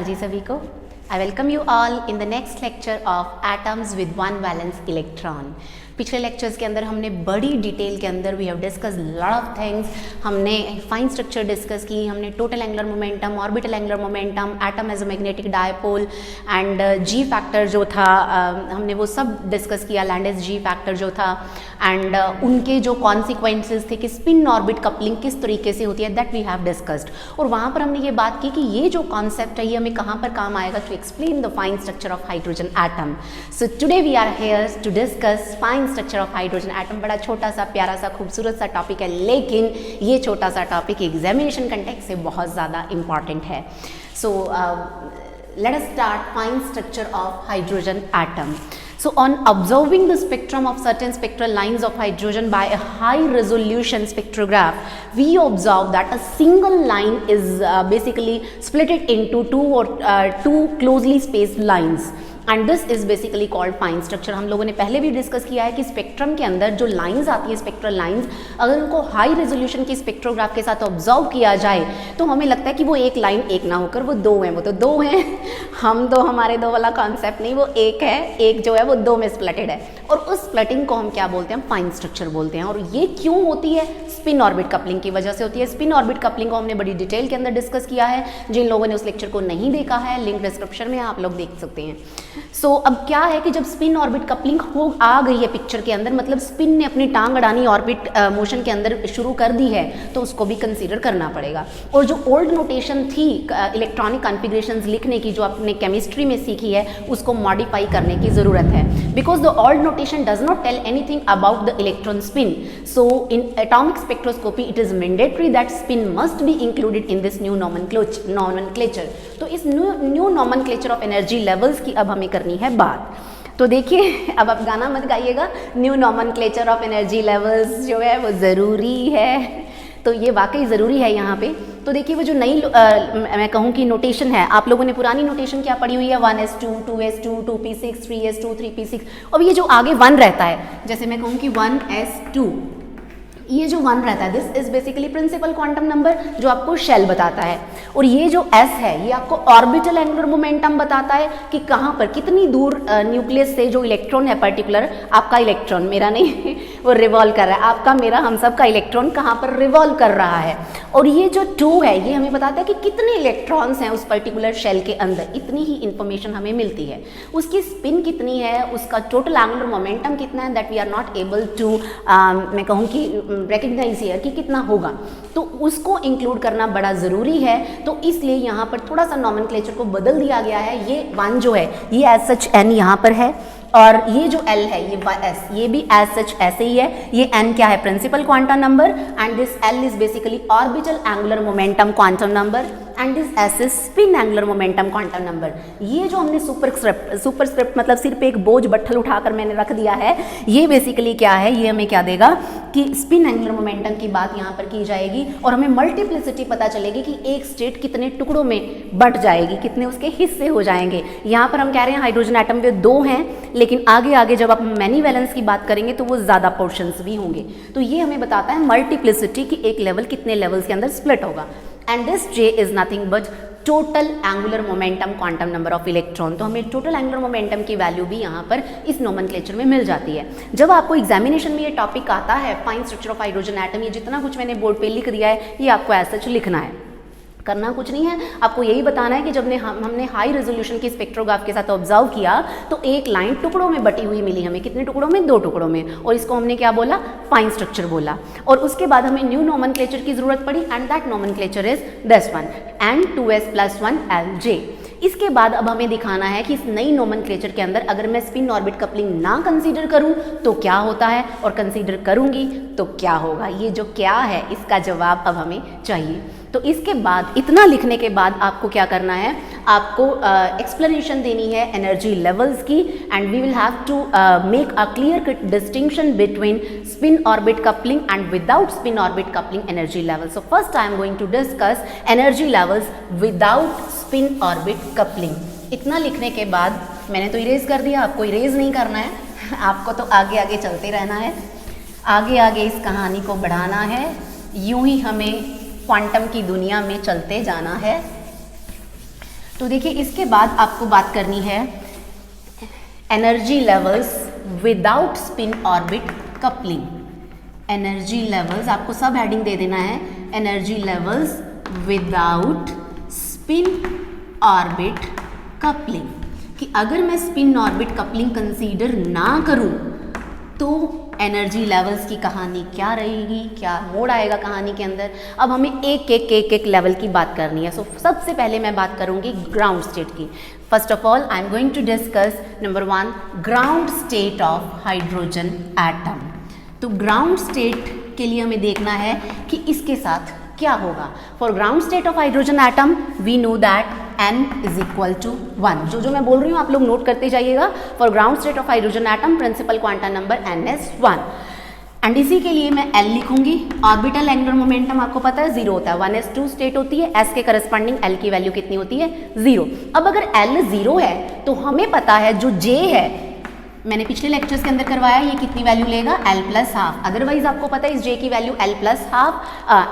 नमस्कार जी सभी को। I welcome you all in the next lecture of atoms with one valence electron. पिछले लेक्चर्स के अंदर हमने बड़ी डिटेल के अंदर we have discuss lot of things. हमने फाइन स्ट्रक्चर डिस्कस की, हमने total angular momentum, orbital angular momentum, atom as a magnetic dipole and g factor जो था हमने वो सब डिस्कस किया, लैंडेस जी फैक्टर जो था एंड उनके जो कॉन्सिक्वेंसेस थे कि स्पिन ऑर्बिट कपलिंग किस तरीके से होती है, दैट वी हैव डिस्कस्ड। और वहाँ पर हमने ये बात की कि ये जो कॉन्सेप्ट है ये हमें कहाँ पर काम आएगा, to explain the fine structure of hydrogen atom. So today we are here to discuss fine structure of hydrogen atom. बड़ा छोटा सा प्यारा सा खूबसूरत सा टॉपिक है, लेकिन ये छोटा सा टॉपिक एग्जामिनेशन कंटेक्स्ट से बहुत ज़्यादा इंपॉर्टेंट है। सो let us start fine structure of hydrogen atom. So on observing the spectrum of certain spectral lines of hydrogen by a high resolution spectrograph, we observe that a single line is basically split it into two closely spaced lines. And this is basically called fine structure. हम लोगों ने पहले भी discuss किया है कि spectrum के अंदर जो लाइंस आती है, स्पेक्ट्रल लाइंस, अगर उनको हाई रेजोल्यूशन की स्पेक्ट्रोग्राफ के साथ ऑब्जर्व किया जाए तो हमें लगता है कि वो एक लाइन एक ना होकर वो दो हैं। वो तो दो हैं, हम दो, हमारे दो वाला कॉन्सेप्ट नहीं, वो एक है, एक जो है वो दो में स्प्लिटेड है। और उस स्प्लिटिंग को हम क्या बोलते हैं, फाइन स्ट्रक्चर बोलते हैं। और ये क्यों होती है, स्पिन ऑर्बिट कपलिंग की वजह से होती है। स्पिन ऑर्बिट कपलिंग को हमने बड़ी डिटेल के अंदर डिस्कस किया है। जिन लोगों ने उस लेक्चर को नहीं देखा है, लिंक डिस्क्रिप्शन में आप लोग देख सकते हैं। सो अब क्या है कि जब स्पिन ऑर्बिट कपलिंग हो आ गई है पिक्चर के अंदर, मतलब स्पिन ने अपनी टांग अड़ानी ऑर्बिट मोशन के अंदर शुरू कर दी है, तो उसको भी कंसीडर करना पड़ेगा। और जो ओल्ड नोटेशन थी इलेक्ट्रॉनिक कॉन्फ़िगरेशंस लिखने की, जो आपने केमिस्ट्री में सीखी है, उसको मॉडिफाई करने की ज़रूरत है। Because the old notation does not tell anything about the electron spin. So in atomic spectroscopy it is mandatory that spin must be included in this new nomenclature. तो इस new nomenclature of energy levels की अब हमें करनी है बात। तो देखिए, अब आप गाना मत गाइएगा, new nomenclature of energy levels जो है वो ज़रूरी है। तो ये वाकई ज़रूरी है यहाँ पे। तो देखिए, वो जो नई मैं कहूँ कि नोटेशन है, आप लोगों ने पुरानी नोटेशन क्या पढ़ी हुई है, 1s2, 2s2, 2p6, 3s2, 3p6, और ये जो आगे 1 रहता है, जैसे मैं कहूँ कि 1s2, ये जो 1 रहता है, this is basically principal quantum number जो आपको शेल बताता है। और ये जो s है ये आपको ऑर्बिटल एंगुलर मोमेंटम बताता है कि कहाँ पर कितनी दूर न्यूक्लियस से जो इलेक्ट्रॉन है, पर्टिकुलर आपका इलेक्ट्रॉन, मेरा नहीं वो रिवॉल्व कर रहा है, आपका मेरा हम सब का इलेक्ट्रॉन कहाँ पर रिवॉल्व कर रहा है। और ये जो 2 है ये हमें बताता है कि कितने इलेक्ट्रॉन्स हैं उस पर्टिकुलर शेल के अंदर, इतनी ही इंफॉर्मेशन हमें मिलती है। उसकी स्पिन कितनी है, उसका टोटल एंगुलर मोमेंटम कितना है, that we are not able to मैं कहूँ कि रिकग्नाइज हियर कि कितना होगा, तो उसको इंक्लूड करना बड़ा ज़रूरी है। तो इसलिए यहाँ पर थोड़ा सा नॉमेनक्लेचर को बदल दिया गया है। ये 1 जो है ये एज सच n यहाँ पर है, और ये जो L है ये s, ये भी एज सच ऐसे ही है। ये n क्या है, principal quantum number, and this L is basically orbital angular momentum quantum number, and this S is spin angular momentum quantum number. ये जो हमने सुपरस्क्रिप्ट मतलब सिर पे एक बोझ बट्ठल उठाकर मैंने रख दिया है, ये बेसिकली क्या है, ये हमें क्या देगा कि स्पिन एंगुलर मोमेंटम की बात यहाँ पर की जाएगी, और हमें मल्टीप्लिसिटी पता चलेगी कि एक स्टेट कितने टुकड़ों में बट जाएगी, कितने उसके हिस्से हो जाएंगे। यहाँ पर हम कह रहे हैं हाइड्रोजन एटम में 2 हैं, लेकिन आगे आगे जब आप मैनी वैलेंस की बात करेंगे तो वो ज़्यादा पोर्शंस भी होंगे। तो ये हमें बताता है मल्टीप्लिसिटी कि एक लेवल कितने लेवल्स के अंदर स्प्लिट होगा। And this J is nothing but total angular momentum quantum number of electron. तो हमें टोटल एंगुलर मोमेंटम की वैल्यू भी यहाँ पर इस नोमेनक्लेचर में मिल जाती है। जब आपको एग्जामिनेशन में ये टॉपिक आता है, fine structure of hydrogen atom, ये जितना कुछ मैंने बोर्ड पे लिख दिया है ये आपको ऐसा सच लिखना है, करना कुछ नहीं है। आपको यही बताना है कि जब हमने हाई रेजोल्यूशन की स्पेक्ट्रोग्राफ के साथ ऑब्जर्व किया तो एक लाइन टुकड़ों में बटी हुई मिली हमें, कितने टुकड़ों में, 2 टुकड़ों में, और इसको हमने क्या बोला, फाइन स्ट्रक्चर बोला। और उसके बाद हमें न्यू नोमेनक्लेचर की जरूरत पड़ी, and that nomenclature is this one, N2s+1Lj। इसके बाद अब हमें दिखाना है कि इस नई नोमेनक्लेचर के अंदर अगर मैं स्पिन ऑर्बिट कपलिंग ना कंसीडर करूं तो क्या होता है, और कंसीडर करूंगी तो क्या होगा। ये जो क्या है इसका जवाब अब हमें चाहिए। तो इसके बाद, इतना लिखने के बाद आपको क्या करना है, आपको एक्सप्लेनेशन देनी है एनर्जी लेवल्स की, and we will have to make a clear cut distinction between spin orbit coupling and without spin orbit coupling energy levels. So first I am going to discuss energy levels without spin orbit coupling. इतना लिखने के बाद मैंने तो erase कर दिया, आपको erase नहीं करना है, आपको तो आगे आगे चलते रहना है, आगे आगे इस कहानी को बढ़ाना है, यूं ही हमें क्वांटम की दुनिया में चलते जाना है। तो देखिए इसके बाद आपको बात करनी है energy levels without spin orbit coupling. Energy levels आपको सब हेडिंग दे देना है, energy levels without spin orbit coupling, कि अगर मैं स्पिन ऑर्बिट कपलिंग कंसीडर ना करूं तो एनर्जी लेवल्स की कहानी क्या रहेगी, क्या मोड आएगा कहानी के अंदर। अब हमें एक लेवल की बात करनी है। सो सबसे पहले मैं बात करूंगी ग्राउंड स्टेट की। First of all I am going to discuss number 1 ground state of hydrogen atom. तो ग्राउंड स्टेट के लिए हमें देखना है कि इसके साथ क्या होगा। For ground state of hydrogen atom we know that n is equal to 1। जो मैं बोल रही हूँ आप लोग नोट करते जाइएगा। For ground state of hydrogen atom principal quantum number n is 1 and इसी के लिए मैं L लिखूंगी। ऑर्बिटल एंगुलर मोमेंटम आपको पता है 0 होता है, 1s2 स्टेट होती है, s के करस्पॉन्डिंग L की वैल्यू कितनी होती है 0। अब अगर L 0 है तो हमें पता है जो J है, मैंने पिछले लेक्चर्स के अंदर करवाया, ये कितनी वैल्यू लेगा L प्लस हाफ। अदरवाइज आपको पता है इस J की value L plus half,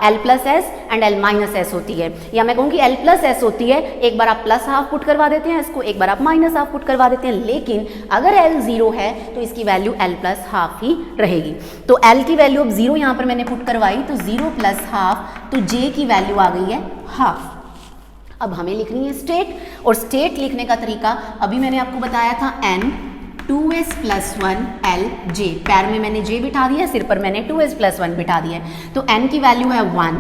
L plus S and L minus S होती है, या मैं कहूँगी L प्लस S होती है। एक बार आप प्लस हाफ पुट करवा देते हैं इसको, एक बार आप माइनस हाफ पुट करवा देते हैं, लेकिन अगर L 0 है तो इसकी वैल्यू L प्लस हाफ ही रहेगी। तो L की वैल्यू अब 0 यहाँ पर मैंने पुट करवाई तो 0 प्लस हाफ, तो J की वैल्यू आ गई है हाफ। अब हमें लिखनी है स्टेट, और स्टेट लिखने का तरीका अभी मैंने आपको बताया था n 2s plus 1 L J, पैर में मैंने J बिठा दिया, सिर पर मैंने 2s प्लस 1 बिठा दिया। तो n की वैल्यू है 1,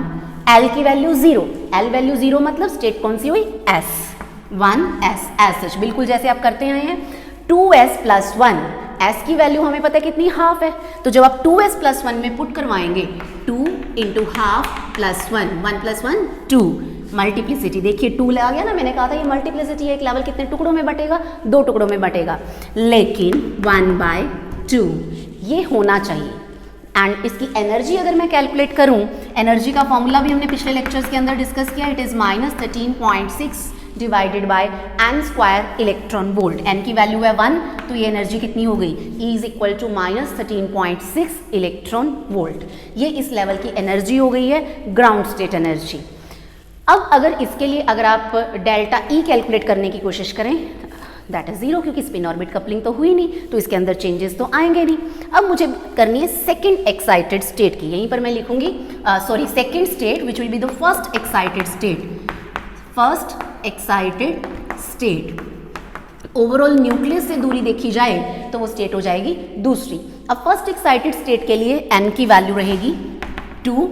L की वैल्यू 0, L वैल्यू 0 मतलब स्टेट कौन सी हुई S, 1s एज सच, बिल्कुल जैसे आप करते आए हैं। 2s प्लस 1, S की वैल्यू हमें पता है कितनी हाफ है, तो जब आप 2s प्लस 1 में पुट करवाएंगे 2 into half plus 1, 1 plus 1 2, multiplicity देखिए 2 आ गया ना, मैंने कहा था ये मल्टीप्लिसिटी है, एक लेवल कितने टुकड़ों में बटेगा, 2 टुकड़ों में बटेगा, लेकिन 1/2 ये होना चाहिए। एंड इसकी एनर्जी अगर मैं कैलकुलेट करूं, एनर्जी का फॉर्मूला भी हमने पिछले लेक्चर्स के अंदर डिस्कस किया, it is -13.6 divided by n square electron volt. n की वैल्यू है 1, तो ये एनर्जी कितनी हो गई, E is equal to -13.6 electron volt. ये इस लेवल की एनर्जी हो गई है, ग्राउंड स्टेट एनर्जी। अब अगर इसके लिए अगर आप डेल्टा E कैलकुलेट करने की कोशिश करें, दैट इज 0, क्योंकि स्पिन ऑर्बिट कपलिंग तो हुई नहीं, तो इसके अंदर चेंजेस तो आएंगे नहीं। अब मुझे करनी है सेकंड एक्साइटेड स्टेट की, यहीं पर मैं लिखूंगी second state which will be the first excited state. First excited state overall nucleus से दूरी देखी जाए तो वो स्टेट हो जाएगी दूसरी। अब फर्स्ट एक्साइटेड स्टेट के लिए n की वैल्यू रहेगी 2,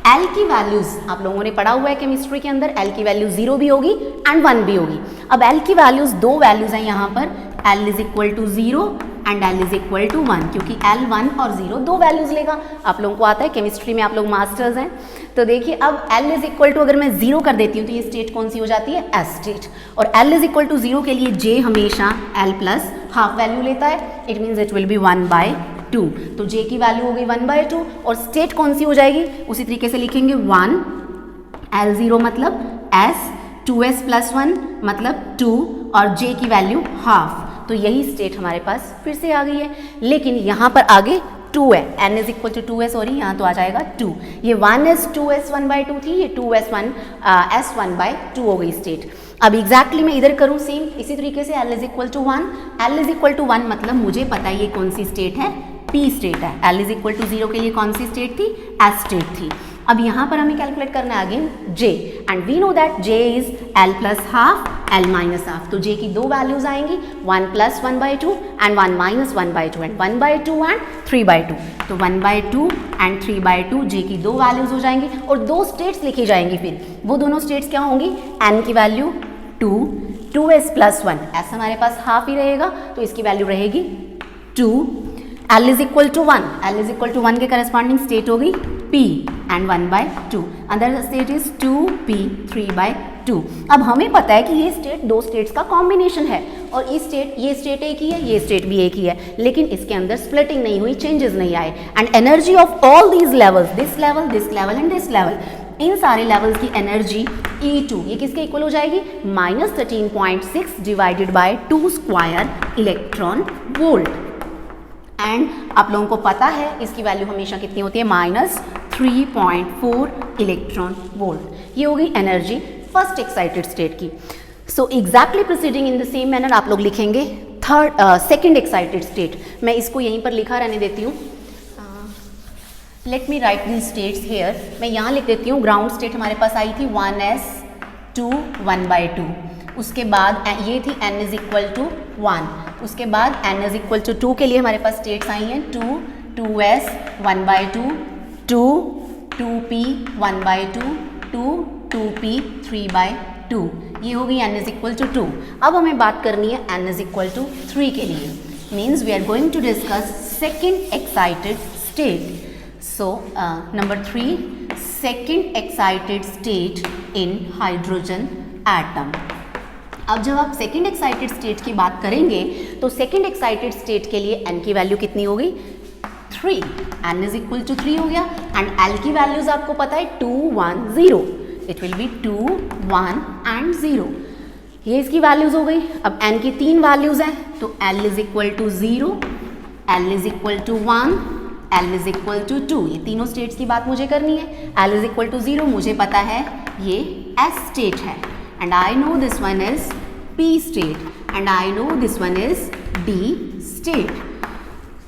L की वैल्यूज आप लोगों ने पढ़ा हुआ है केमिस्ट्री के अंदर, L की वैल्यू 0 भी होगी एंड 1 भी होगी। अब L की वैल्यूज, दो वैल्यूज हैं यहाँ पर, L is equal to 0 and L is equal to 1, क्योंकि L 1 और 0 दो वैल्यूज लेगा। आप लोगों को आता है केमिस्ट्री में, आप लोग मास्टर्स हैं, तो देखिए अब L इज इक्वल टू अगर मैं 0 कर देती हूँ तो ये स्टेट कौन सी हो जाती है, S स्टेट। और L इज इक्वल टू 0 के लिए J हमेशा L प्लस हाफ वैल्यू लेता है, it means it will B 1/2, तो J की वैल्यू हो गई 1/2 और स्टेट कौन सी हो जाएगी, उसी तरीके से लिखेंगे 1, L0 मतलब S, 2s प्लस 1 मतलब 2 और J की वैल्यू हाफ, तो यही स्टेट हमारे पास फिर से आ गई है। लेकिन यहाँ पर आगे 2 है, n is equal to 2s, sorry यहाँ तो आ जाएगा 2, ये 1s 2s 1/2 थी, ये 2s 1s 1/2 हो गई स्टेट। अब एग्जैक्टली मैं इधर करूँ सेम इसी तरीके से, L is equal to 1, L is equal to 1 मतलब मुझे पता है ये कौन सी स्टेट है, P स्टेट है। L इज इक्वल टू 0 के लिए कौन सी स्टेट थी, S स्टेट थी। अब यहाँ पर हमें कैलकुलेट करना है again J, and we know that J is L plus half L minus half, तो J की दो वैल्यूज आएंगी, 1 plus 1/2 and 1 minus 1/2 and 1/2 and 3/2, तो 1/2 एंड 3/2 J की दो वैल्यूज हो जाएंगी और दो स्टेट्स लिखी जाएंगी। फिर वो दोनों स्टेट्स क्या होंगी, n की वैल्यू 2, 2s प्लस 1, S हमारे पास हाफ ही रहेगा तो इसकी वैल्यू रहेगी 2, L is equal to 1, L is equal to 1 के करस्पॉन्डिंग स्टेट होगी P and 1/2, other state is 2P 3/2। अब हमें पता है कि ये स्टेट दो स्टेट्स का कॉम्बिनेशन है और ये स्टेट एक ही है, ये स्टेट भी एक ही है, लेकिन इसके अंदर स्प्लिटिंग नहीं हुई, चेंजेस नहीं आए। And energy of all these levels, this level, this level and this level, इन सारे लेवल्स की एनर्जी E2 ये किसके इक्वल हो जाएगी, -13.6 divided bye 2 square electron volt. And आप लोगों को पता है इसकी वैल्यू हमेशा कितनी होती है, -3.4 इलेक्ट्रॉन वोल्ट। ये होगी एनर्जी फर्स्ट एक्साइटेड स्टेट की। So exactly proceeding in the same manner आप लोग लिखेंगे सेकेंड एक्साइटेड स्टेट। मैं इसको यहीं पर लिखा रहने देती हूँ। Let me write the states here. मैं यहाँ लिख देती हूँ ग्राउंड स्टेट हमारे पास आई थी 1s 2 1/2। उसके बाद ये थी n इज इक्वल टू 1। उसके बाद n इज इक्वल टू 2 के लिए हमारे पास स्टेट्स आई हैं 2 2s 1/2 2 2p 1/2 2 2p 3/2। ये हो गई n इज इक्वल टू 2। अब हमें बात करनी है n इज इक्वल टू 3 के लिए। Means we are going to discuss second excited state. So number 3, second excited state in hydrogen atom. अब जब आप सेकेंड एक्साइटेड स्टेट की बात करेंगे तो सेकेंड एक्साइटेड स्टेट के लिए n की वैल्यू कितनी हो गई 3। n इज इक्वल टू 3 हो गया। एंड l की वैल्यूज आपको पता है 2 1 0। It will B 2 1 and 0। ये इसकी वैल्यूज हो गई। अब n की 3 वैल्यूज हैं तो l is equal to 0, l is equal to 1, L is equal to 2। ये तीनों स्टेट्स की बात मुझे करनी है। L इज इक्वल टू 0 मुझे पता है ये S स्टेट है and I know this one is P state and I know this one is D state.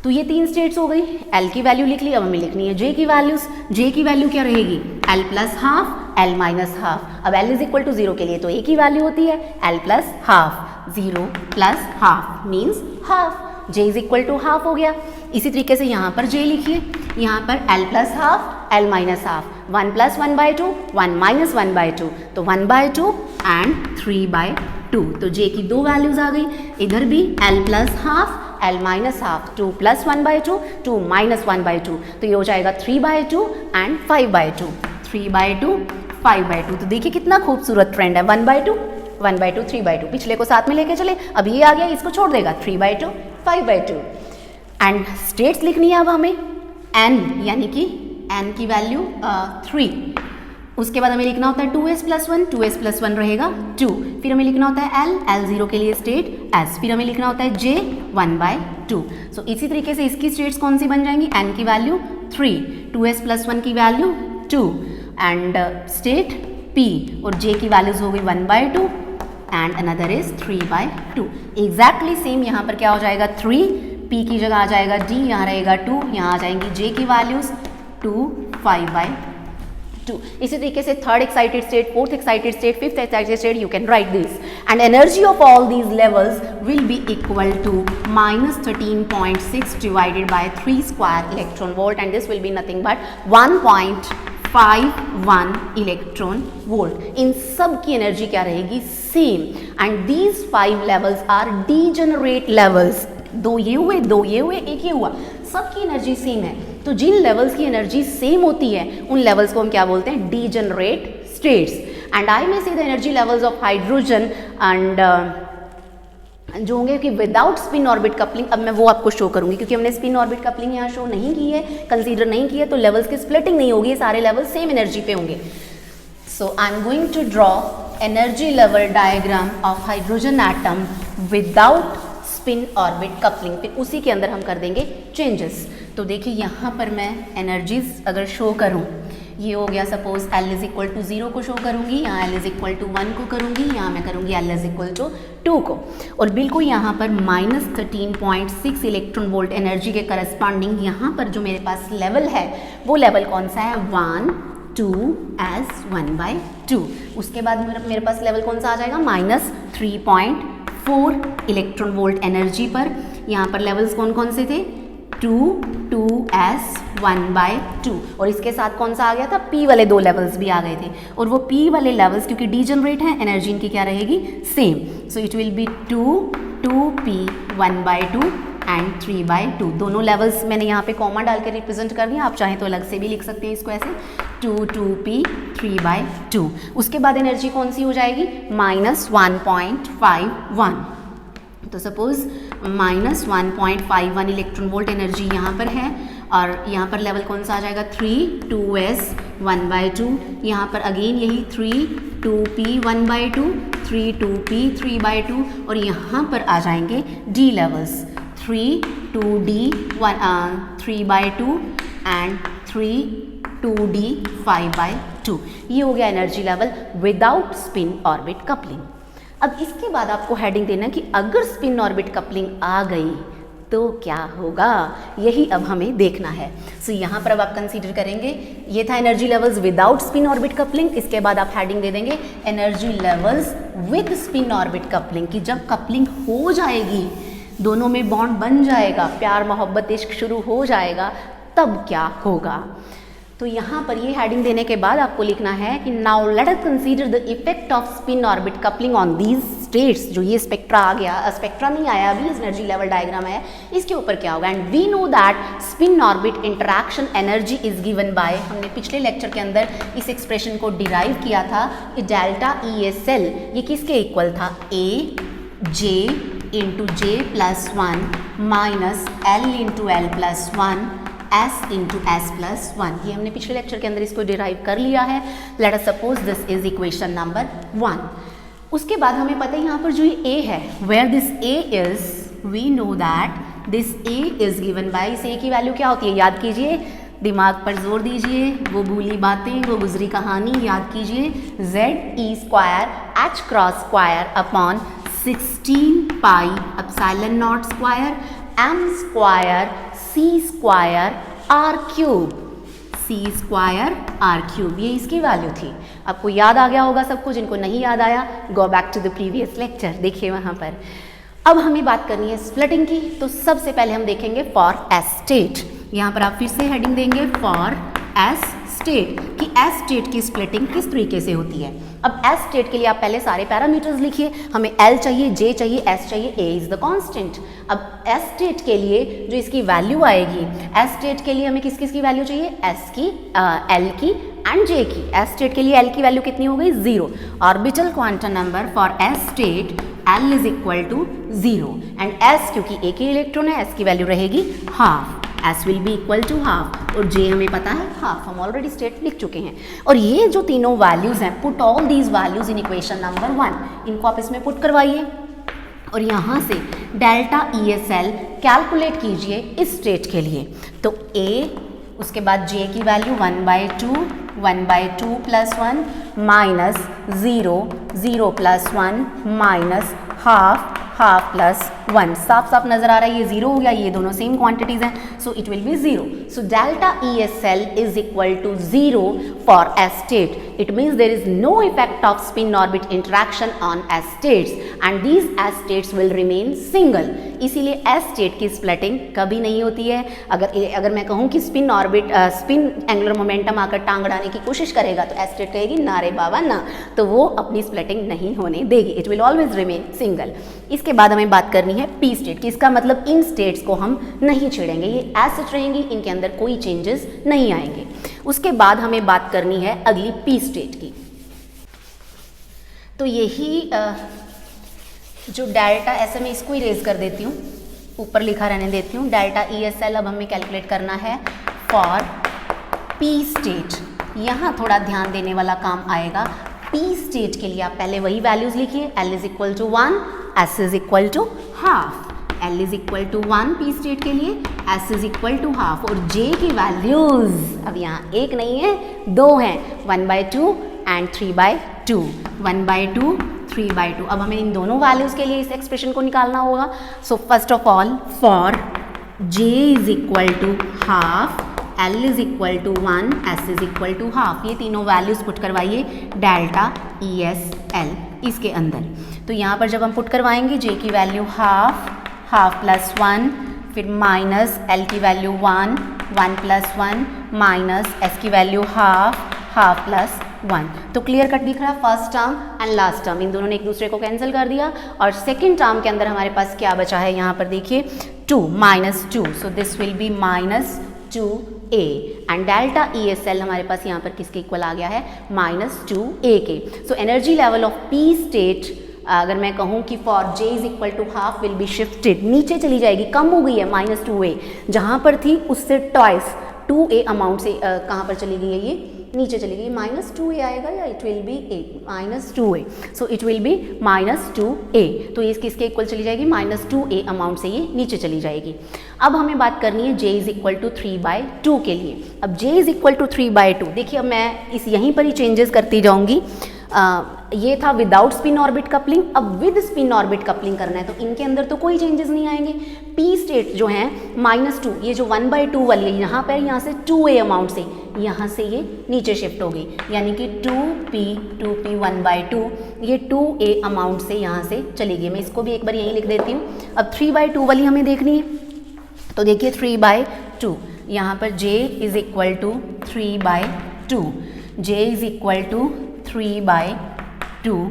तो ये 3 स्टेट्स हो गई। L की वैल्यू लिख ली। अब हमें लिखनी है J की वैल्यूज। J की वैल्यू क्या रहेगी L plus half L minus half. अब L इज इक्वल टू 0 के लिए तो A की वैल्यू होती है L plus half. 0 plus half means half. J is equal to half हो गया। इसी तरीके से यहाँ पर J लिखिए। यहाँ पर L plus half L minus half. 1 plus 1/2 1 minus 1/2 तो 1/2 एंड 3/2। तो J की 2 वैल्यूज आ गई। इधर भी L plus half L minus half 2 plus 1/2 2 minus 1/2 तो ये हो जाएगा 3/2 एंड 5/2। 3/2 5/2। तो देखिए कितना खूबसूरत ट्रेंड है 1/2 1/2 3/2। पिछले को साथ में लेके चले। अब ये आ गया इसको छोड़ देगा 3/2 5/2। एंड स्टेट्स लिखनी है अब हमें n यानी कि n की वैल्यू 3। उसके बाद हमें लिखना होता है 2s प्लस 1 2s प्लस 1 रहेगा 2। फिर हमें लिखना होता है L 0 के लिए स्टेट S। फिर हमें लिखना होता है J 1/2। सो इसी तरीके से इसकी स्टेट्स कौन सी बन जाएंगी n की वैल्यू 3 2s प्लस 1 की वैल्यू 2 एंड स्टेट P और J की वैल्यूज हो गई 1/2 and another is 3/2। Exactly same यहाँ पर क्या हो जाएगा 3 P की जगह आ जाएगा D, यहाँ रहेगा 2, यहाँ आ जाएंगी J की वैल्यूज 2 5/2। इसी तरीके से third excited state, fourth excited state, fifth excited state you can write this and energy of all these levels will be equal to -13.6 divided by 3 square electron volt and this will be nothing but 1.51 electron volt. इन सब की energy क्या रहेगी same and these 5 levels are degenerate levels. 2 ये हुए 2 ये हुए 1 ये हुआ, सबकी एनर्जी सेम है। तो जिन लेवल्स की एनर्जी सेम होती है उन लेवल्स को हम क्या बोलते हैं डीजेनरेट स्टेट्स। एंड आई में से the energy levels of hydrogen and जो होंगे कि विदाउट स्पिन ऑर्बिट कपलिंग। अब मैं वो आपको शो करूंगी क्योंकि हमने स्पिन ऑर्बिट कपलिंग यहाँ शो नहीं की है, कंसीडर नहीं की है, तो लेवल्स की स्प्लिटिंग नहीं होगी, सारे लेवल्स सेम एनर्जी पे होंगे। So I am going to draw energy level diagram of hydrogen atom without spin orbit coupling. फिर उसी के अंदर हम कर देंगे चेंजेस। तो देखिए यहाँ पर मैं एनर्जीज अगर शो करूँ, ये हो गया suppose L is equal to 0 को शो करूँगी, यहाँ L इज इक्वल टू 1 को करूँगी, यहाँ मैं करूँगी L इज इक्वल टू 2 को। और बिल्कुल यहाँ पर -13.6 इलेक्ट्रॉन वोल्ट एनर्जी के करस्पॉन्डिंग यहाँ पर जो मेरे पास लेवल है वो लेवल कौन सा है 1 2 as 1/2। उसके बाद मेरे पास लेवल कौन सा आ जाएगा -3.4 इलेक्ट्रॉन वोल्ट एनर्जी पर। यहाँ पर लेवल्स कौन कौन से थे 2 as 1/2 और इसके साथ कौन सा आ गया था P वाले 2 लेवल्स भी आ गए थे। और वो P वाले लेवल्स क्योंकि डीजेनरेट हैं एनर्जी इनकी क्या रहेगी same. So it will B 2p 1/2 and 3/2। दोनों लेवल्स मैंने यहाँ पे कॉमा डाल के रिप्रेजेंट कर दिया, आप चाहें तो अलग से भी लिख सकते हैं इसको ऐसे 2p 3/2। उसके बाद एनर्जी कौन सी हो जाएगी -1.51। तो सपोज -1.51 इलेक्ट्रॉन वोल्ट एनर्जी यहाँ पर है और यहाँ पर लेवल कौन सा आ जाएगा 3 2s 1/2। यहाँ पर अगेन यही 3 2p 1/2 3 2p 3/2 और यहाँ पर आ जाएंगे D levels 3 2d 3/2 and 3 2d 5/2। ये हो गया energy level without spin orbit coupling. अब इसके बाद आपको हेडिंग देना कि अगर स्पिन ऑर्बिट कपलिंग आ गई तो क्या होगा, यही अब हमें देखना है। सो यहाँ पर अब आप कंसीडर करेंगे, ये था energy levels without spin orbit coupling. इसके बाद आप हेडिंग दे देंगे energy levels with spin orbit coupling, कि जब कपलिंग हो जाएगी, दोनों में बॉन्ड बन जाएगा, प्यार मोहब्बत इश्क शुरू हो जाएगा, तब क्या होगा। तो यहाँ पर ये हेडिंग देने के बाद आपको लिखना है कि now let us consider the effect of spin orbit coupling on these states. जो ये स्पेक्ट्रा आ गया, स्पेक्ट्रा नहीं आया अभी, एनर्जी लेवल डायग्राम है, इसके ऊपर क्या होगा। And we know that spin orbit interaction energy is given by, हमने पिछले लेक्चर के अंदर इस एक्सप्रेशन को डिराइव किया था कि डेल्टा ESL ये किसके इक्वल था, A J into J plus 1 minus L into L plus 1 S into S plus 1। ये हमने पिछले लेक्चर के अंदर इसको डिराइव कर लिया है। Let us suppose this is equation number 1। उसके बाद हमें पता है यहाँ पर जो ये A है, where this A is, we know that this A is given by, इस A की वैल्यू क्या होती है, याद कीजिए, दिमाग पर जोर दीजिए, वो भूली बातें, वो गुजरी कहानी याद कीजिए, ZE square H cross square upon 16 pi epsilon not square M square C square R cube, C square R cube, ये इसकी वैल्यू थी। आपको याद आ गया होगा सब कुछ, इनको नहीं याद आया go back to the previous lecture, देखिए वहाँ पर। अब हमें बात करनी है स्प्लिटिंग की, तो सबसे पहले हम देखेंगे फॉर S स्टेट। यहाँ पर आप फिर से हेडिंग देंगे फॉर S स्टेट, कि S स्टेट की स्प्लिटिंग किस तरीके से होती है। अब S स्टेट के लिए आप पहले सारे पैरामीटर्स लिखिए, हमें L चाहिए, J चाहिए, S चाहिए, A इज द कांस्टेंट। अब S स्टेट के लिए जो इसकी वैल्यू आएगी, S स्टेट के लिए हमें किस किस की वैल्यू चाहिए, S की, L की एंड J की। S स्टेट के लिए L की वैल्यू कितनी हो गई, 0। Orbital quantum number for S state L is equal to 0 and S, क्योंकि एक ही इलेक्ट्रॉन है, S की वैल्यू रहेगी half, S will be equal to half, और J हमें पता है हाफ, हम ऑलरेडी स्टेट लिख चुके हैं। और ये जो तीनों वैल्यूज हैं, put all these values in equation number 1, इनको आप इसमें पुट करवाइए और यहाँ से डेल्टा ESL कैलकुलेट कीजिए इस स्टेट के लिए। तो A, उसके बाद J की value 1/2 plus 1 minus 0 0 plus 1 minus half plus 1, साफ साफ नजर आ रहा है ये 0 हो गया, ये दोनों सेम क्वांटिटीज हैं, so it will be 0। So delta ESL is equal to 0 for S state. It means there is no effect of spin orbit interaction on S states and these S states will remain single. इसीलिए S state की splitting कभी नहीं होती है। अगर मैं कहूँ कि स्पिन एंगुलर मोमेंटम आकर टांग अड़ाने की कोशिश करेगा तो S स्टेट कहेगी ना रे बाबा ना, तो वो अपनी स्प्लिटिंग नहीं होने देगी, it will always remain single. इसके बाद हमें बात करनी है P स्टेट की, इसका मतलब इन स्टेट्स को हम नहीं छेड़ेंगे, ये एसिड रहेंगी, इनके अंदर कोई चेंजेस नहीं आएंगे। उसके बाद हमें बात करनी है अगली P स्टेट की। तो यही जो डेल्टा ऐसे मैं इसको इरेज कर देती हूँ, ऊपर लिखा रहने देती हूँ, डेल्टा ESL अब हमें कैलकुलेट करना है फॉर P स्टेट। यहाँ थोड़ा ध्यान देने वाला काम आएगा। P स्टेट के लिए आप पहले वही वैल्यूज लिखिए, L is equal to 1, S is equal to half. L is equal to 1 P state के लिए, S is equal to half, और J की वैल्यूज अब यहाँ एक नहीं है, दो हैं, 1/2 एंड 3/2, 1/2 3/2। अब हमें इन दोनों वैल्यूज के लिए इस एक्सप्रेशन को निकालना होगा। So first of all for J is equal to half, L is equal to 1, S is equal to half, ये तीनों वैल्यूज पुट करवाइए डेल्टा ESL इसके अंदर। तो यहाँ पर जब हम पुट करवाएंगे J की वैल्यू हाफ प्लस 1, फिर माइनस L की वैल्यू 1 प्लस 1 माइनस S की वैल्यू हाफ प्लस 1। तो क्लियर कट दिख रहा है, first term and last term in दोनों ने एक दूसरे को कैंसिल कर दिया, और सेकेंड टर्म के अंदर हमारे पास क्या बचा है, यहाँ पर देखिए 2 -2, so this will B -2a and delta ESL हमारे पास यहाँ पर किसके इक्वल आ गया है, -2a के। So energy level of P state अगर मैं कहूँ कि for J is equal to half will be shifted, नीचे चली जाएगी, कम हो गई है, -2a जहाँ पर थी उससे ट्वाइस 2a अमाउंट से कहाँ पर चली गई है, ये नीचे चली गई, -2a आएगा या it will B -2a, so it will B -2a, तो ये किसके इक्वल चली जाएगी, -2a अमाउंट से ये नीचे चली जाएगी। अब हमें बात करनी है J इज इक्वल टू 3/2 के लिए। अब J इज इक्वल टू 3/2, देखिए अब मैं इस यहीं पर ही चेंजेस करती जाऊंगी। ये था विदाउट स्पिन ऑर्बिट कपलिंग। अब विद स्पिन ऑर्बिट कपलिंग करना है तो इनके अंदर तो कोई चेंजेस नहीं आएंगे। पी स्टेट जो है -2, ये जो 1/2 वाली है यहाँ पर, यहाँ से 2a अमाउंट से यहाँ से ये नीचे शिफ्ट हो गई, यानी कि 2p 1/2 ये 2a अमाउंट से यहाँ से चली गई। मैं इसको भी एक बार यहीं लिख देती हूँ। अब 3/2 वाली हमें देखनी है, तो देखिए 3/2 यहाँ पर j is equal to 3/2, j is equal to 3/2।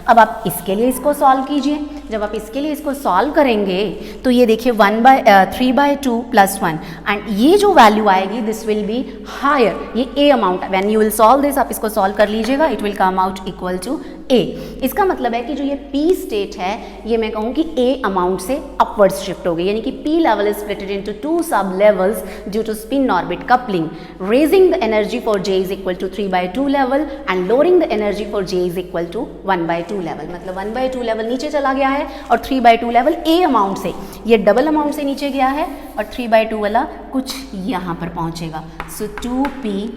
अब आप इसके लिए इसको सॉल्व कीजिए। जब आप इसके लिए इसको सॉल्व करेंगे तो ये देखिए 3/2 + 1 एंड ये जो वैल्यू आएगी दिस विल बी हायर, ये a amount. When you will solve this, आप इसको सॉल्व कर लीजिएगा, it will come out equal to a। इसका मतलब है कि जो ये p स्टेट है ये मैं कहूँ कि a अमाउंट से अपवर्ड शिफ्ट हो गई, यानी कि p level is splitted into 2 sub levels due to spin orbit coupling, raising the energy for j is equal to 3/2 level and lowering the energy for j is equal to 1/2 level. मतलब 1/2 level नीचे चला गया है और 3/2 level a amount से, ये double amount से नीचे गया है और 3/2 वाला कुछ यहाँ पर पहुँचेगा। सो 2p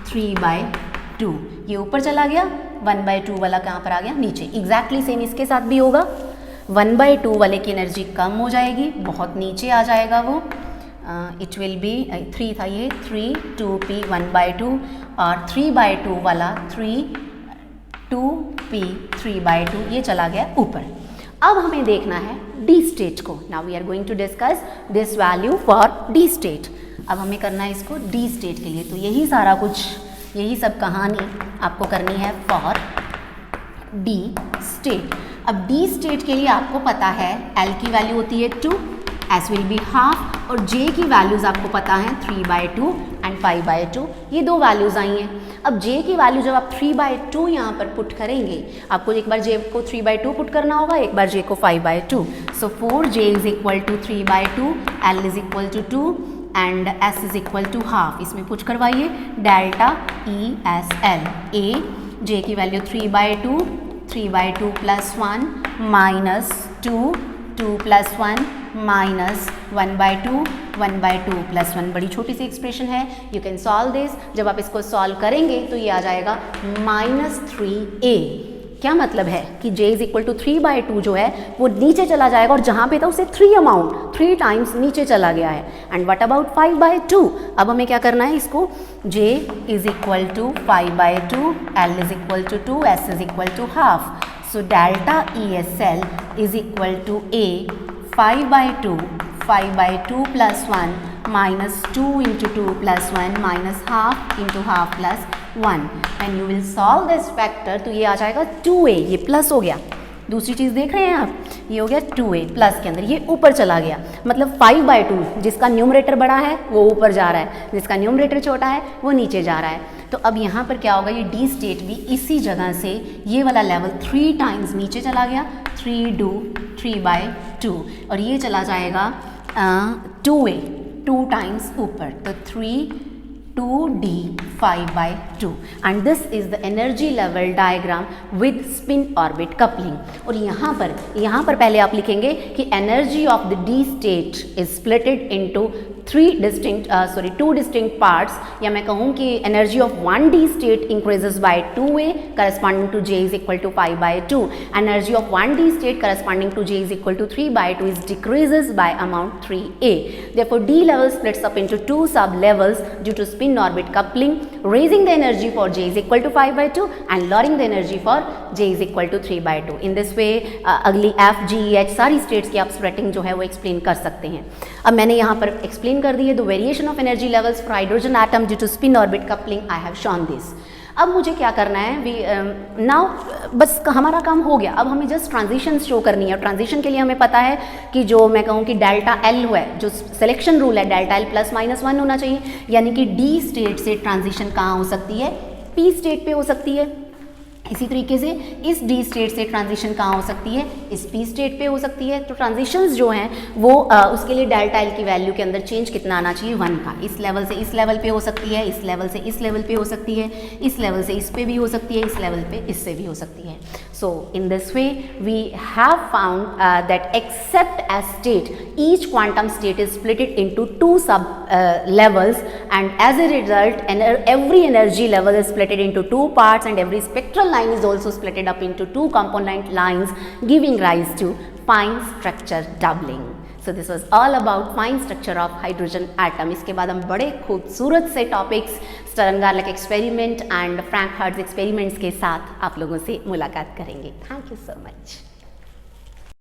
3/2 ये ऊपर चला गया, 1/2 वाला कहाँ पर आ गया, नीचे। एग्जैक्टली सेम इसके साथ भी होगा, 1/2 वाले की एनर्जी कम हो जाएगी, बहुत नीचे आ जाएगा वो। इट विल बी 3 था ये, 3 2p 1/2 और 3/2 वाला 2p 3/2 ये चला गया ऊपर। अब हमें देखना है डी स्टेट को। Now we are going to discuss this value for D state. अब हमें करना है इसको डी स्टेट के लिए, तो यही सारा कुछ, यही सब कहानी आपको करनी है फॉर डी स्टेट। अब डी स्टेट के लिए आपको पता है L की वैल्यू होती है 2, S विल बी हाफ और J की वैल्यूज़ आपको पता है 3/2 एंड 5/2, ये दो वैल्यूज़ आई हैं। अब J की वैल्यू जब आप 3/2 यहाँ पर पुट करेंगे, आपको एक बार J को 3/2 पुट करना होगा, एक बार J को 5/2। सो 4J is equal to 3/2, L is equal to 2 and S is equal to half. इसमें पुट करवाइए डेल्टा ESL। A J की वैल्यू 3/2 + 1 -2 2 + 1 -1/2 1/2 + 1, बड़ी छोटी सी एक्सप्रेशन है। You can solve this. जब आप इसको सॉल्व करेंगे तो ये आ जाएगा -3a। क्या मतलब है कि j इज इक्वल टू 3/2 जो है वो नीचे चला जाएगा और जहाँ पे था उसे 3 अमाउंट 3 टाइम्स नीचे चला गया है। And what about 5/2? अब हमें क्या करना है इसको, j is equal to 5/2, L is equal to 2, S is equal to half. So delta ESL is equal to a 5/2 + 1 -2 × 2 + 1 -half × half + 1। When you will solve this factor तो ये आ जाएगा 2a, ये प्लस हो गया। दूसरी चीज़ देख रहे हैं आप, ये हो गया 2a प्लस के अंदर ये ऊपर चला गया, मतलब 5/2 जिसका न्यूमरेटर बड़ा है वो ऊपर जा रहा है, जिसका न्यूमरेटर छोटा है वो नीचे जा रहा है। तो अब यहाँ पर क्या होगा, ये डी स्टेट भी इसी जगह से ये वाला लेवल 3 टाइम्स नीचे चला गया, 3/2 और ये चला जाएगा 2a 2 टाइम्स ऊपर, तो 2d 5/2 and this is the energy level diagram with spin orbit coupling. और यहाँ पर पहले आप लिखेंगे कि energy of the D state is splitted into 2 distinct parts, या मैं कहूँ कि energy of 1d state increases by 2a corresponding to j is equal to 5/2, energy of 1d state corresponding to j is equal to 3/2 is decreases by amount 3a। Therefore d level splits up into 2 sub levels due to spin orbit coupling, raising the energy for j is equal to 5/2 and lowering the energy for j is equal to 3/2। In this way अगली F, G, H सारी states की आप splitting जो है वो explain कर सकते हैं। अब मैंने यहाँ पर एक्सप्लेन कर दी है the variation of energy levels for hydrogen atom due to spin orbit coupling. I have shown this. अब मुझे क्या करना है, नाउ बस हमारा काम हो गया। अब हमें जस्ट ट्रांजिशन शो करनी है। ट्रांजिशन के लिए हमें पता है कि जो मैं कहूँ कि डेल्टा L हुआ है, जो सिलेक्शन रूल है डेल्टा L +-1 होना चाहिए, यानी कि डी स्टेट से ट्रांजिशन कहाँ हो सकती है, पी स्टेट पे हो सकती है। इसी तरीके से इस डी स्टेट से ट्रांजिशन कहाँ हो सकती है, इस पी स्टेट पे हो सकती है। तो ट्रांजिशंस जो हैं वो उसके लिए डेल्टा एल की वैल्यू के अंदर चेंज कितना आना चाहिए, 1 का। इस लेवल से इस लेवल पे हो सकती है, इस लेवल से इस लेवल पे हो सकती है, इस लेवल से इस पे भी हो सकती है, इस लेवल पे इससे भी हो सकती है। So in this way we have found that except as state, each quantum state is split into two sub levels, and as a result every energy level is split into two parts, and every spectral line is also split up into two component lines, giving rise to fine structure doubling. So this was all about fine structure of hydrogen atom. इसके बाद हम बड़े खूबसूरत से topics Stern Gerlach experiment and Franck Hertz experiments के साथ आप लोगों से मुलाकात करेंगे. Thank you so much.